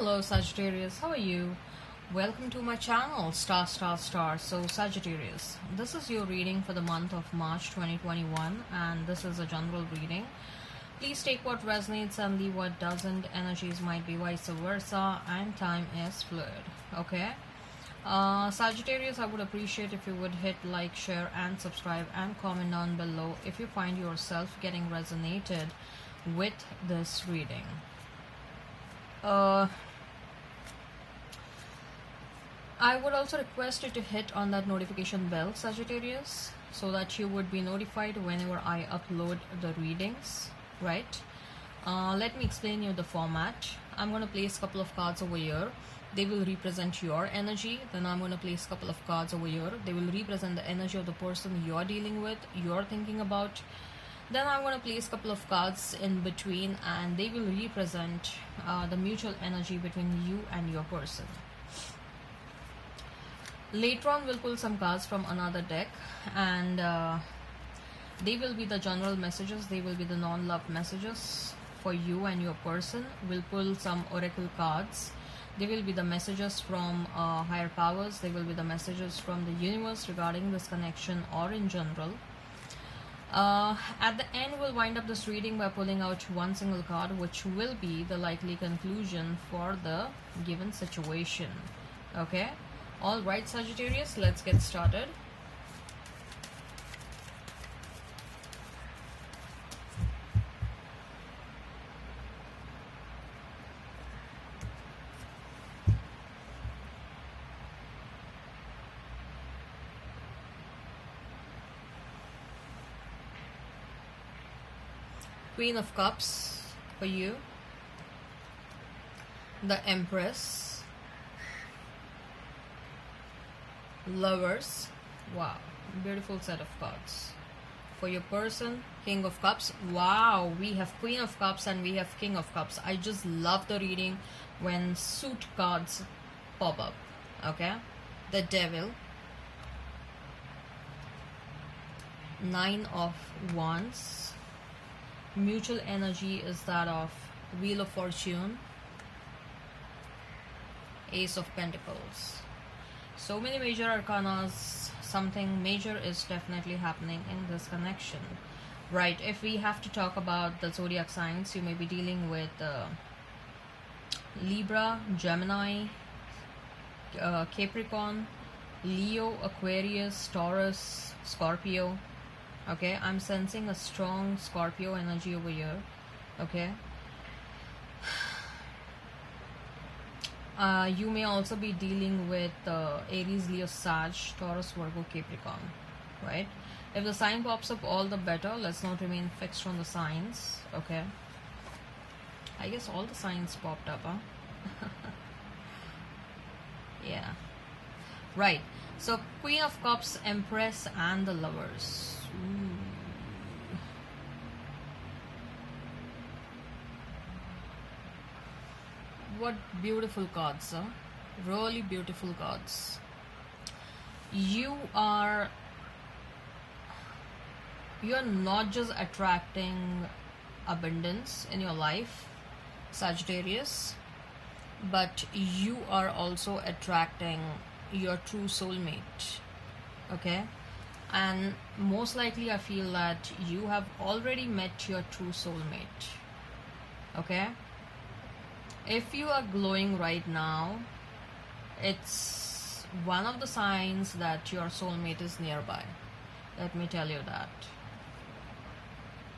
Hello Sagittarius, how are you? Welcome to my channel Star Star Star. So Sagittarius, this is your reading for the month of March 2021 and this is a general reading. Please take what resonates and leave what doesn't. Energies might be vice versa and time is fluid. Okay? Sagittarius, I would appreciate if you would hit like, share and subscribe and comment down below if you find yourself getting resonated with this reading. I would also request you to hit on that notification bell, Sagittarius, so that you would be notified whenever I upload the readings, right? Let me explain you the format. I'm going to place a couple of cards over here. They will represent your energy. Then I'm going to place a couple of cards over here. They will represent the energy of the person you're dealing with, you're thinking about. Then I'm going to place a couple of cards in between and they will represent the mutual energy between you and your person. Later on we'll pull some cards from another deck and they will be the general messages, they will be the non-love messages for you and your person. We'll pull some oracle cards. They will be the messages from higher powers, they will be the messages from the universe regarding this connection or in general. At the end, we'll wind up this reading by pulling out one single card, which will be the likely conclusion for the given situation. Okay? Alright, Sagittarius, let's get started. Queen of Cups for you, the Empress, Lovers. Wow, beautiful set of cards for your person. King of Cups. Wow, we have Queen of Cups and we have King of Cups. I just love the reading when suit cards pop up. Okay, the Devil, Nine of Wands. Mutual energy is that of Wheel of Fortune, Ace of Pentacles. So many major arcanas. Something major is definitely happening in this connection, right? If we have to talk about the zodiac signs, you may be dealing with Libra, Gemini, Capricorn, Leo, Aquarius, Taurus, Scorpio. Okay, I'm sensing a strong Scorpio energy over here. Okay, you may also be dealing with Aries, Leo, Sag, Taurus, Virgo, Capricorn, right? If the sign pops up, all the better. Let's not remain fixed on the signs. Okay, I guess all the signs popped up, huh? Yeah, right. So Queen of Cups, Empress and the Lovers. Ooh. What beautiful cards, huh? Really beautiful cards. You're not just attracting abundance in your life, Sagittarius, but you are also attracting your true soulmate. Okay, and most likely I feel that you have already met your true soulmate. Okay, if you are glowing right now, it's one of the signs that your soulmate is nearby. Let me tell you that.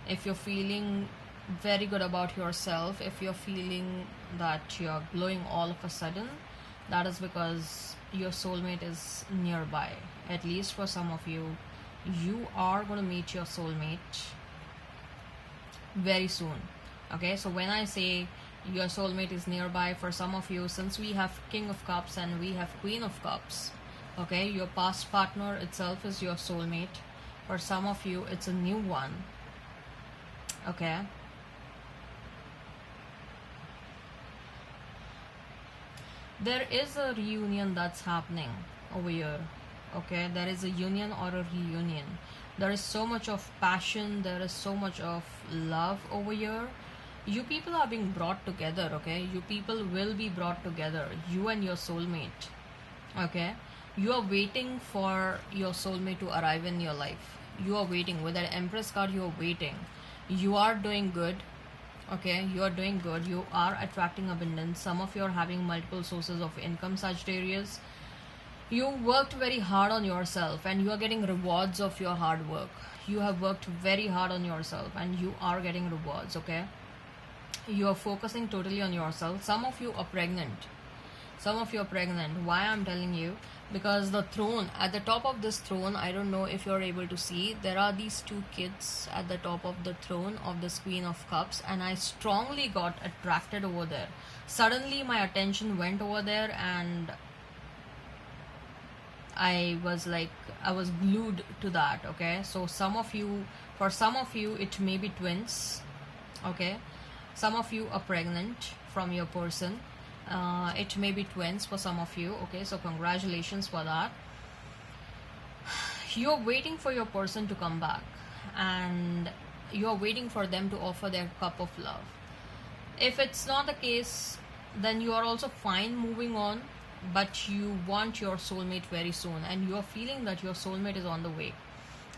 If you're feeling very good about yourself, if you're feeling that you're glowing all of a sudden, that is because your soulmate is nearby. At least for some of you, you are going to meet your soulmate very soon. Okay, so when I say your soulmate is nearby, for some of you, since we have King of Cups and we have Queen of Cups, okay, your past partner itself is your soulmate. For some of you, it's a new one. Okay, there is a reunion that's happening over here. Okay, there is a union or a reunion. There is so much of passion, there is so much of love over here. You people are being brought together, okay? You people will be brought together, you and your soulmate, okay? You are waiting for your soulmate to arrive in your life. You are waiting with that Empress card. You are waiting. You are doing good, okay? You are doing good. You are attracting abundance. Some of you are having multiple sources of income, Sagittarius. You worked very hard on yourself and you are getting rewards of your hard work. You have worked very hard on yourself and you are getting rewards, okay? You are focusing totally on yourself. Some of you are pregnant. Some of you are pregnant. Why I'm telling you? Because the throne, at the top of this throne, I don't know if you're able to see, there are these two kids at the top of the throne of this Queen of Cups, and I strongly got attracted over there. Suddenly my attention went over there and I was glued to that, okay? So for some of you it may be twins, okay? Some of you are pregnant from your person. It may be twins for some of you, okay? So congratulations for that. You're waiting for your person to come back and you're waiting for them to offer their cup of love. If it's not the case, then you are also fine moving on, but you want your soulmate very soon and you're feeling that your soulmate is on the way.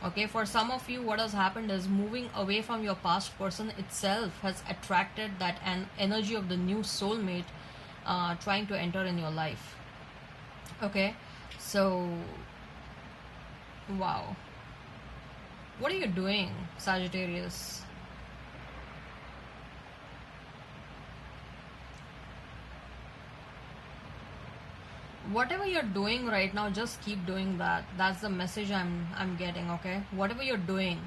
Okay, for some of you, what has happened is moving away from your past person itself has attracted that an energy of the new soulmate trying to enter in your life. Okay, so wow, what are you doing, Sagittarius? Whatever you're doing right now, just keep doing that. That's the message I'm getting, okay? Whatever you're doing,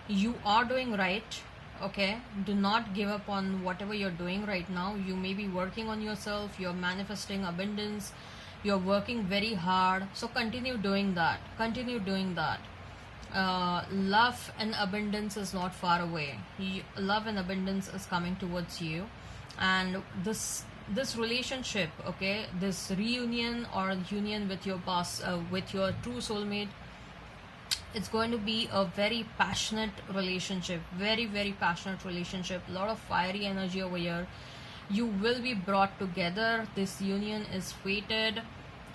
you are doing right, okay? Do not give up on whatever you're doing right now. You may be working on yourself, you're manifesting abundance, you're working very hard, so continue doing that. Continue doing that. Love and abundance is not far away. Love and abundance is coming towards you, and this relationship, okay, this reunion or union with your past, with your true soulmate, it's going to be a very passionate relationship, very, very passionate relationship. A lot of fiery energy over here. You will be brought together. This union is fated,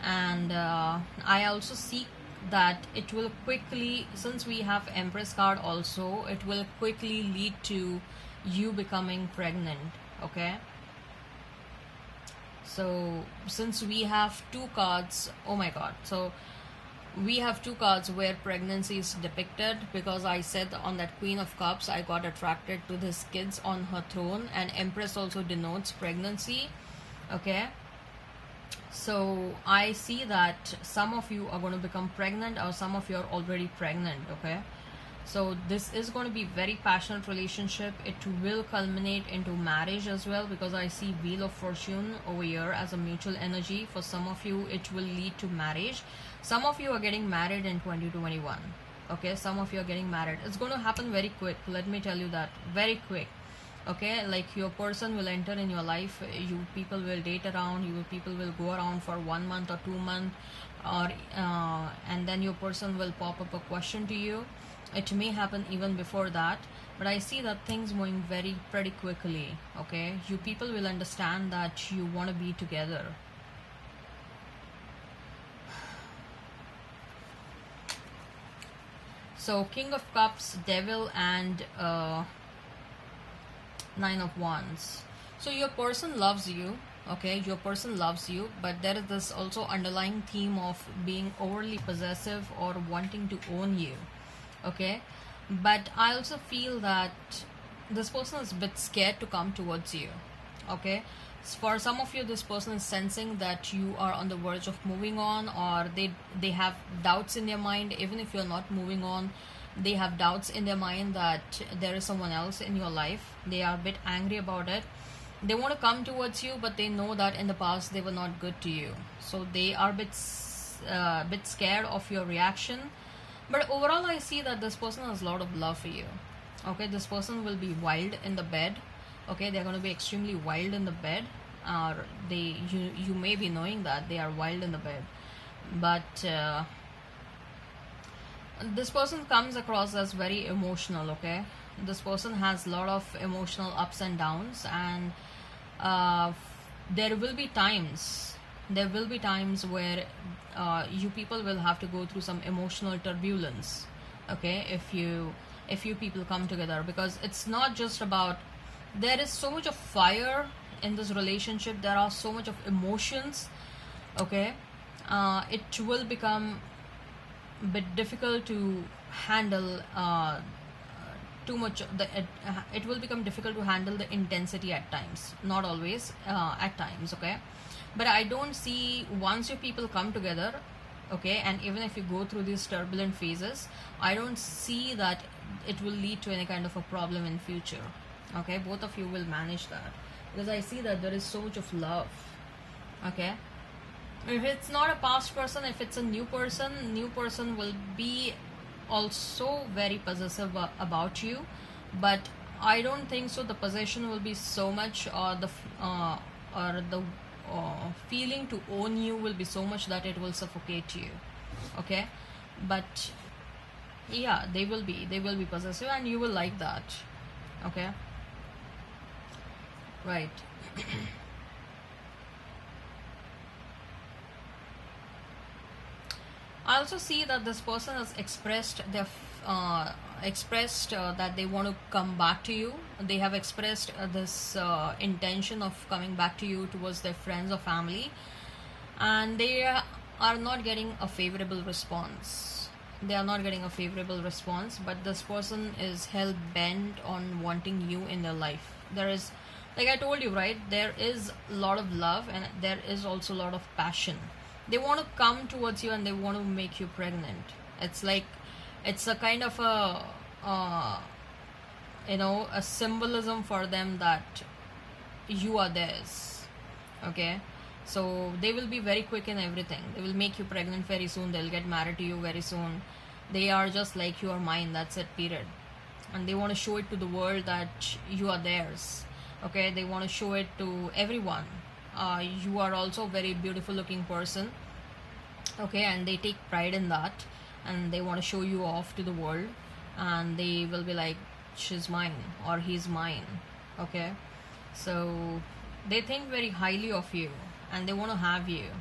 and I also see that it will quickly, since we have Empress card also, it will quickly lead to you becoming pregnant, okay? So since we have two cards, oh my god, so we have two cards where pregnancy is depicted, because I said on that Queen of Cups I got attracted to this kids on her throne, and Empress also denotes pregnancy, okay? So I see that some of you are going to become pregnant, or some of you are already pregnant, okay? So this is going to be very passionate relationship. It will culminate into marriage as well, because I see Wheel of Fortune over here as a mutual energy. For some of you it will lead to marriage. Some of you are getting married in 2021, okay? Some of you are getting married. It's going to happen very quick, let me tell you that, very quick, okay? Like your person will enter in your life, you people will date around, you people will go around for 1 month or 2 months, or and then your person will pop up a question to you. It may happen even before that, but I see that things moving pretty quickly, okay? You people will understand that you want to be together. So King of Cups, Devil, and Nine of Wands. So your person loves you, okay? Your person loves you, but there is this also underlying theme of being overly possessive or wanting to own you, okay? But I also feel that this person is a bit scared to come towards you, okay? For some of you, this person is sensing that you are on the verge of moving on, or they have doubts in their mind. Even if you're not moving on, they have doubts in their mind that there is someone else in your life. They are a bit angry about it. They want to come towards you, but they know that in the past they were not good to you, so they are a bit scared of your reaction. But overall I see that this person has a lot of love for you, okay? This person will be wild in the bed, okay? They're going to be extremely wild in the bed, or you may be knowing that they are wild in the bed, but this person comes across as very emotional, okay? this person has a lot of emotional ups and downs, and uh, there will be times where you people will have to go through some emotional turbulence, okay, if you people come together, because it's not just about, there is so much of fire in this relationship, there are so much of emotions, okay. It will become a bit difficult to handle too much it will become difficult to handle the intensity at times, not always, at times, okay. But I don't see, once you people come together, okay, and even if you go through these turbulent phases, I don't see that it will lead to any kind of a problem in future, okay. Both of you will manage that, because I see that there is so much of love, okay. If it's not a past person, if it's a new person will be also very possessive about you, but I don't think so the possession will be so much, or the feeling to own you will be so much that it will suffocate you, okay. But yeah, they will be possessive, and you will like that, okay. Right. I also see that this person has expressed that they want to come back to you. They have expressed this intention of coming back to you towards their friends or family, and they are not getting a favorable response. But this person is hell bent on wanting you in their life. There is, like I told you, right? There is a lot of love, and there is also a lot of passion. They want to come towards you, and they want to make you pregnant. It's like, it's a kind of a a symbolism for them that you are theirs, okay. So they will be very quick in everything. They will make you pregnant very soon. They'll get married to you very soon. They are just like, you are mine, that's it, period. And they want to show it to the world that you are theirs, okay. They want to show it to everyone. You are also a very beautiful looking person, okay, and they take pride in that, and they want to show you off to the world, and they will be like, she's mine or he's mine, okay. So they think very highly of you, and they want to have you.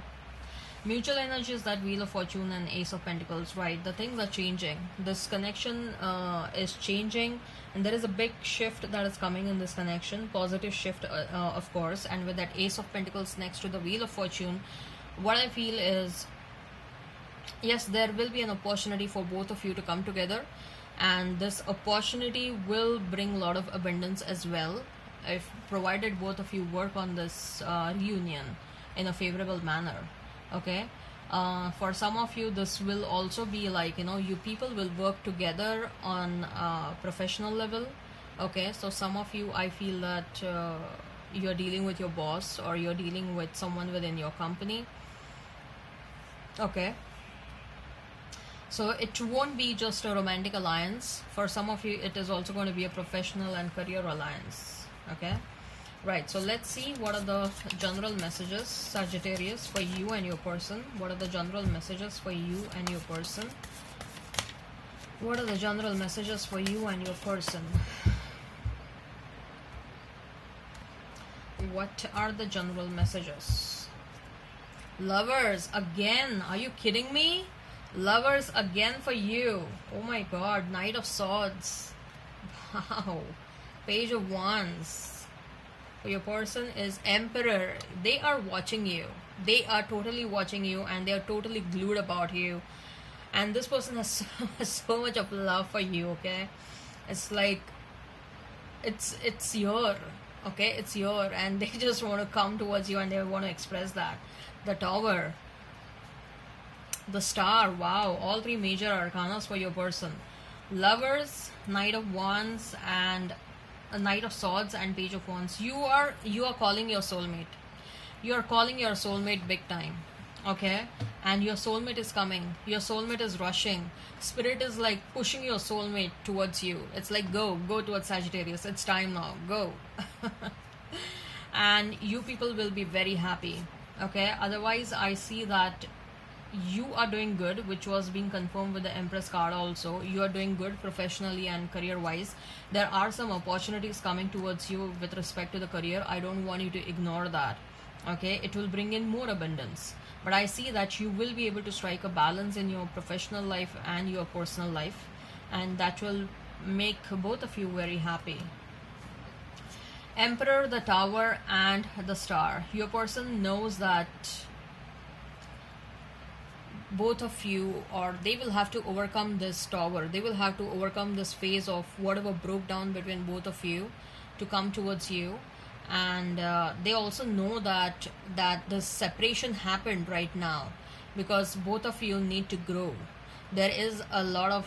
Mutual energies, that Wheel of Fortune and Ace of Pentacles, right? The things are changing. This connection is changing, and there is a big shift that is coming in this connection, positive shift, of course. And with that Ace of Pentacles next to the Wheel of Fortune, what I feel is, yes, there will be an opportunity for both of you to come together, and this opportunity will bring a lot of abundance as well, if provided both of you work on this reunion in a favorable manner, okay. For some of you, this will also be like, you people will work together on a professional level, okay. So some of you, I feel that you're dealing with your boss, or you're dealing with someone within your company, okay. So it won't be just a romantic alliance. For some of you, it is also going to be a professional and career alliance, okay. Right, so let's see what are the general messages, Sagittarius, for you and your person. What are the general messages for you and your person? What are the general messages for you and your person? What are the general messages? Lovers, again. Are you kidding me? Lovers again for you. Oh my god, Knight of Swords. Wow. Page of Wands. For your person is Emperor. They are watching you. They are totally watching you, and they are totally glued about you. And this person has so much of love for you, okay. It's like, it's your, okay, it's your, and they just want to come towards you, and they want to express that. The Tower, the Star. Wow, all three major arcanas for your person. Lovers, Knight of Wands, and a Knight of Swords, and Page of Wands. You are calling your soulmate. You are calling your soulmate big time, okay. And your soulmate is coming. Your soulmate is rushing. Spirit is like pushing your soulmate towards you. It's like, go towards Sagittarius. It's time now. Go. And you people will be very happy, okay. Otherwise, I see that you are doing good, which was being confirmed with the Empress card also. You are doing good professionally and career wise. There are some opportunities coming towards you with respect to the career. I don't want you to ignore that. Okay, it will bring in more abundance, but I see that you will be able to strike a balance in your professional life and your personal life, and that will make both of you very happy. Emperor, the Tower, and the Star. Your person knows that both of you, or they will have to overcome this tower. They will have to overcome this phase of whatever broke down between both of you to come towards you. And they also know that this separation happened right now because both of you need to grow. There is a lot of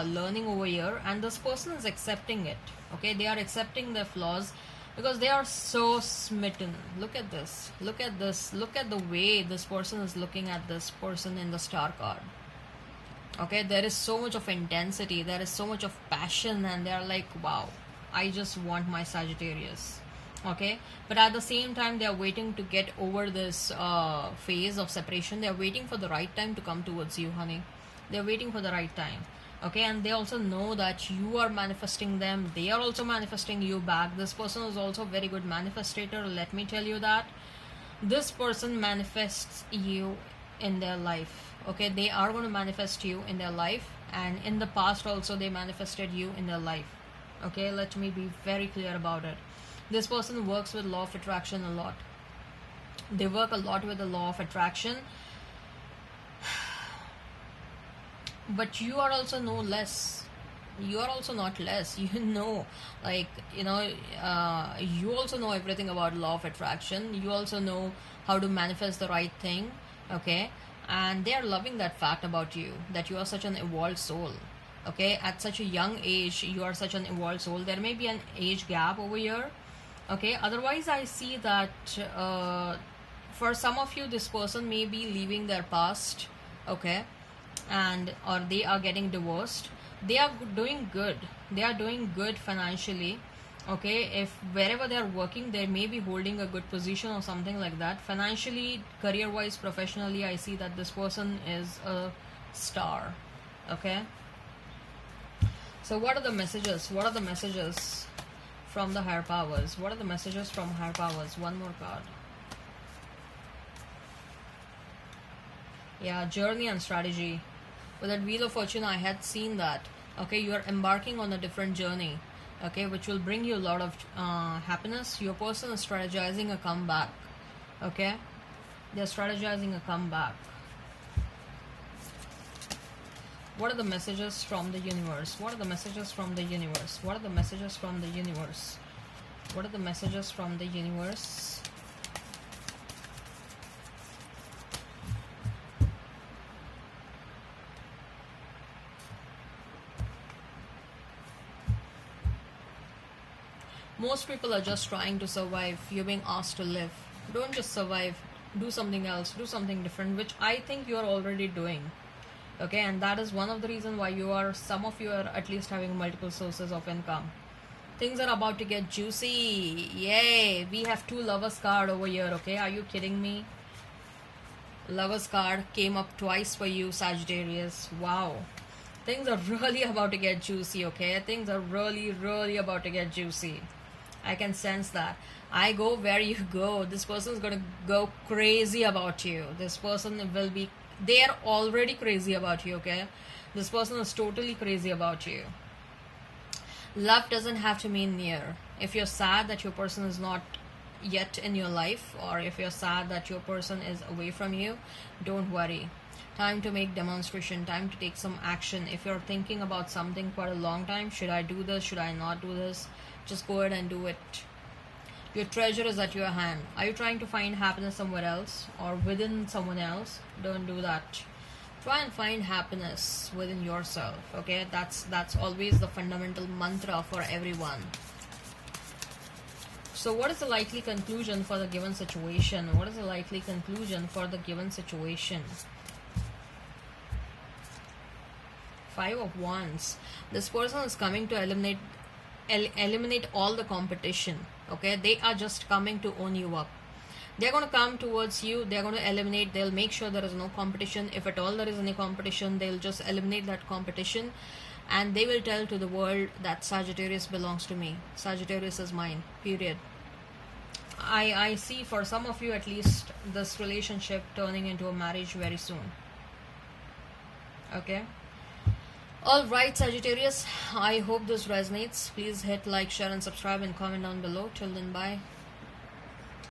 learning over here, and this person is accepting it. Okay, they are accepting their flaws because they are so smitten. Look at this, look at this, look at the way this person is looking at this person in the Star card. Okay, there is so much of intensity, there is so much of passion, and they are like, wow, I just want my Sagittarius. Okay, but at the same time they are waiting to get over this phase of separation. They are waiting for the right time to come towards you, honey. They are waiting for the right time. Okay, and they also know that you are manifesting them. They are also manifesting you back. This person is also a very good manifestator. Let me tell you that this person manifests you in their life. Okay, they are going to manifest you in their life, and in the past also they manifested you in their life. Okay, let me be very clear about it. This person works with law of attraction a lot. They work a lot with the law of attraction. But you are also no less. You are also not less. You know, like, you also know everything about law of attraction. You also know how to manifest the right thing. Okay, and they are loving that fact about you, that you are such an evolved soul. Okay, at such a young age you are such an evolved soul. There may be an age gap over here. Okay, otherwise I see that for some of you this person may be leaving their past. Okay, and or they are getting divorced. They are doing good. They are doing good financially. Okay, if wherever they are working they may be holding a good position or something like that. Financially, career wise, professionally, I see that this person is a star. Okay, so what are the messages? What are the messages from the higher powers? What are the messages from higher powers? One more card. Yeah, journey and strategy. With that Wheel of Fortune, I had seen that. Okay, you are embarking on a different journey. Okay, which will bring you a lot of happiness. Your person is strategizing a comeback. Okay, they are strategizing a comeback. What are the messages from the universe? What are the messages from the universe? What are the messages from the universe? What are the messages from the universe? Most people are just trying to survive. You're being asked to live. Don't just survive. Do something else. Do something different, which I think you're already doing. Okay, and that is one of the reasons why some of you are at least having multiple sources of income. Things are about to get juicy. Yay, we have 2 Lovers card over here. Okay, are you kidding me? Lovers card came up twice for you, Sagittarius. Wow, things are really about to get juicy. Okay, things are really about to get juicy. I can sense that. I go where you go. This person is going to go crazy about you. This person will be, they are already crazy about you. Okay, this person is totally crazy about you. Love doesn't have to mean near. If you're sad that your person is not yet in your life, or if you're sad that your person is away from you, don't worry. Time to make demonstration, time to take some action. If you're thinking about something for a long time, should I do this, should I not do this, just go ahead and do it. Your treasure is at your hand. Are you trying to find happiness somewhere else or within someone else? Don't do that. Try and find happiness within yourself. Okay, that's always the fundamental mantra for everyone. So what is the likely conclusion for the given situation? What is the likely conclusion for the given situation? 5 of Wands. This person is coming to eliminate all the competition. Okay, they are just coming to own you up. They're going to come towards you. They're going to eliminate. They'll make sure there is no competition. If at all there is any competition, they'll just eliminate that competition, and they will tell to the world that Sagittarius belongs to me. Sagittarius is mine. Period. I see for some of you at least this relationship turning into a marriage very soon. Okay. Alright, Sagittarius, I hope this resonates. Please hit like, share and subscribe and comment down below. Till then, bye.